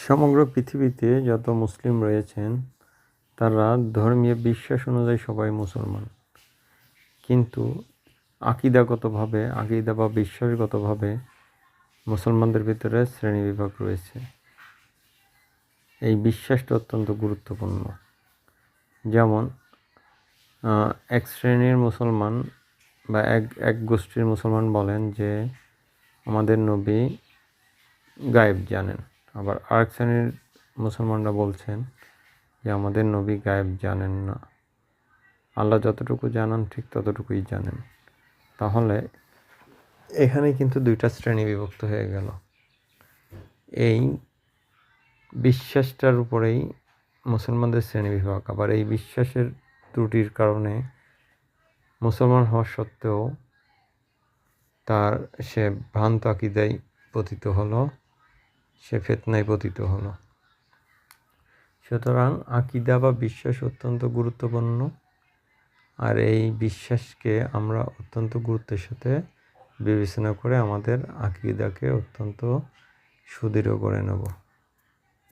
সমগ্র পৃথিবীতে যত মুসলিম রয়েছেন তারা ধর্মীয় বিশ্বাস অনুযায়ী সবাই মুসলমান, কিন্তু আকিদা বা বিশ্বাসগতভাবে মুসলমানদের ভিতরে শ্রেণীবিভাগ রয়েছে। এই বিশ্বাসটা অত্যন্ত গুরুত্বপূর্ণ। যেমন এক শ্রেণীর মুসলমান বা এক গোষ্ঠীর মুসলমান বলেন যে আমাদের নবী গায়েব জানেন, আবার আরেক শ্রেণীর মুসলমানরা বলছেন যে আমাদের নবী গায়েব জানেন না, আল্লাহ যতটুকু জানান ঠিক ততটুকুই জানেন। তাহলে এখানে কিন্তু দুইটা শ্রেণী বিভক্ত হয়ে গেল। এই বিশ্বাসটার উপরেই মুসলমানদের শ্রেণীবিভাগ। আবার এই বিশ্বাসের ত্রুটির কারণে মুসলমান হওয়া সত্ত্বেও সে ভ্রান্ত আকিদায় পতিত হলো, সে ফিতনায় পতিত হলো। সুতরাং আকিদা বা বিশ্বাস অত্যন্ত গুরুত্বপূর্ণ, আর এই বিশ্বাসকে আমরা অত্যন্ত গুরুত্বের সাথে বিবেচনা করে আমাদের আকিদাকে অত্যন্ত সুদৃঢ় করে নেব।